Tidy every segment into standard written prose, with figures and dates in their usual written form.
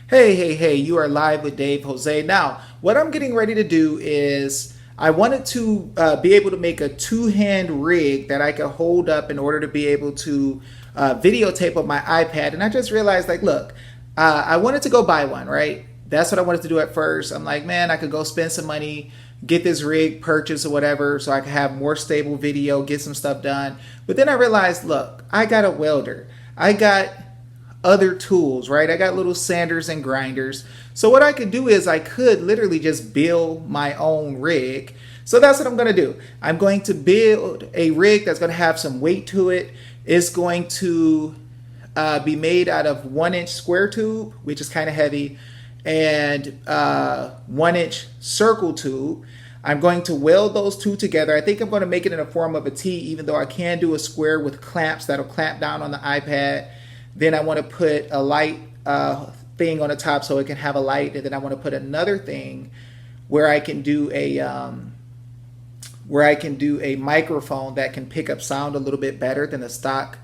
Hey, you are live with Dave Jose. Now, what I'm getting ready to do is I wanted to be able to make a two-hand rig that I could hold up in order to be able to videotape on my iPad. And I just realized, like, look, I wanted to go buy one, right? That's what I wanted to do at first. I'm like, man, I could go spend some money, get this rig purchased or whatever, so I could have more stable video, get some stuff done. But then I realized, look, I got a welder. I got other tools, right? I got little sanders and grinders. So what I could do is I could literally just build my own rig. So that's what I'm going to do. I'm going to build a rig that's going to have some weight to it. It's going to be made out of 1-inch square tube, which is kind of heavy, and 1-inch circle tube. I'm going to weld those two together. I think I'm going to make it in the form of a T, even though I can do a square with clamps that'll clamp down on the iPad. Then I want to put a light thing on the top so it can have a light, and then I want to put another thing where I can do a microphone that can pick up sound a little bit better than the stock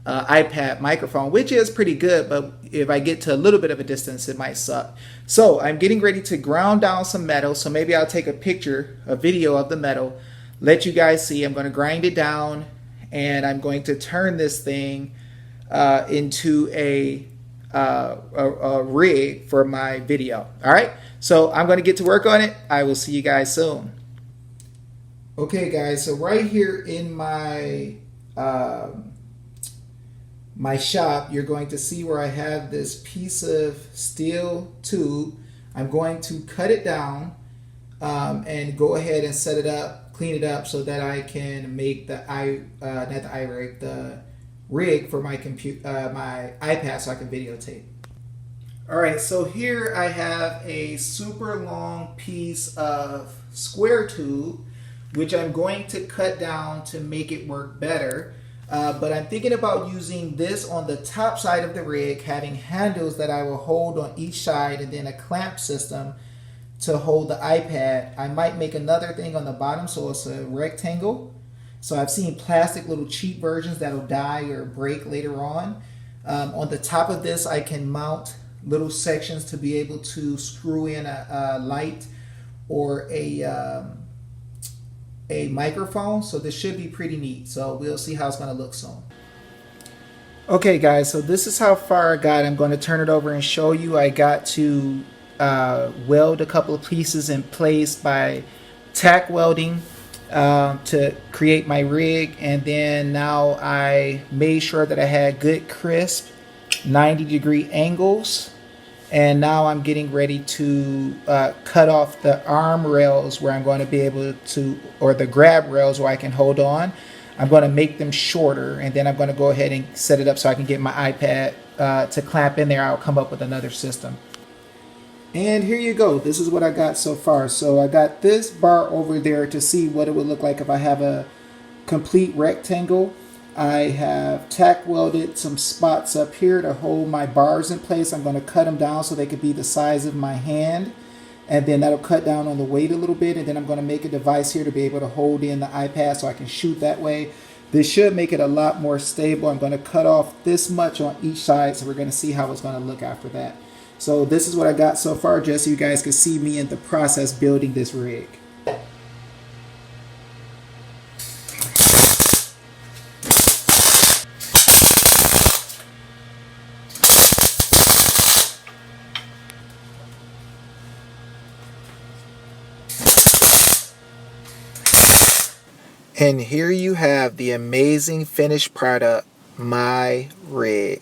iPad microphone, which is pretty good, but if I get to a little bit of a distance, it might suck. So I'm getting ready to ground down some metal. So maybe I'll take a video of the metal, let you guys see. I'm going to grind it down, and I'm going to turn this thing into a rig for my video. All right, so I'm going to get to work on it. I will see you guys soon. Okay, guys, so right here in my my shop, you're going to see where I have this piece of steel tube. I'm going to cut it down and go ahead and set it up, clean it up, so that I can make the rig for my my iPad, so I can videotape. All right, so here I have a super long piece of square tube, which I'm going to cut down to make it work better. But I'm thinking about using this on the top side of the rig, having handles that I will hold on each side, and then a clamp system to hold the iPad. I might make another thing on the bottom so it's a rectangle. So I've seen plastic little cheap versions that'll die or break later on. On the top of this, I can mount little sections to be able to screw in a light or a microphone. So this should be pretty neat. So we'll see how it's going to look soon. Okay, guys, so this is how far I got. I'm going to turn it over and show you. I got to weld a couple of pieces in place by tack welding to create my rig, and then now I made sure that I had good crisp 90-degree angles, and now I'm getting ready to cut off the arm rails where I'm going to be able to, or the grab rails where I can hold on. I'm going to make them shorter, and then I'm going to go ahead and set it up so I can get my iPad to clamp in there. I'll come up with another system. And here you go. This is what I got so far. So I got this bar over there to see what it would look like if I have a complete rectangle. I have tack welded some spots up here to hold my bars in place. I'm going to cut them down so they could be the size of my hand. And then that'll cut down on the weight a little bit. And then I'm going to make a device here to be able to hold in the iPad so I can shoot that way. This should make it a lot more stable. I'm going to cut off this much on each side, so we're going to see how it's going to look after that. So this is what I got so far, just so you guys can see me in the process building this rig. And here you have the amazing finished product, my rig.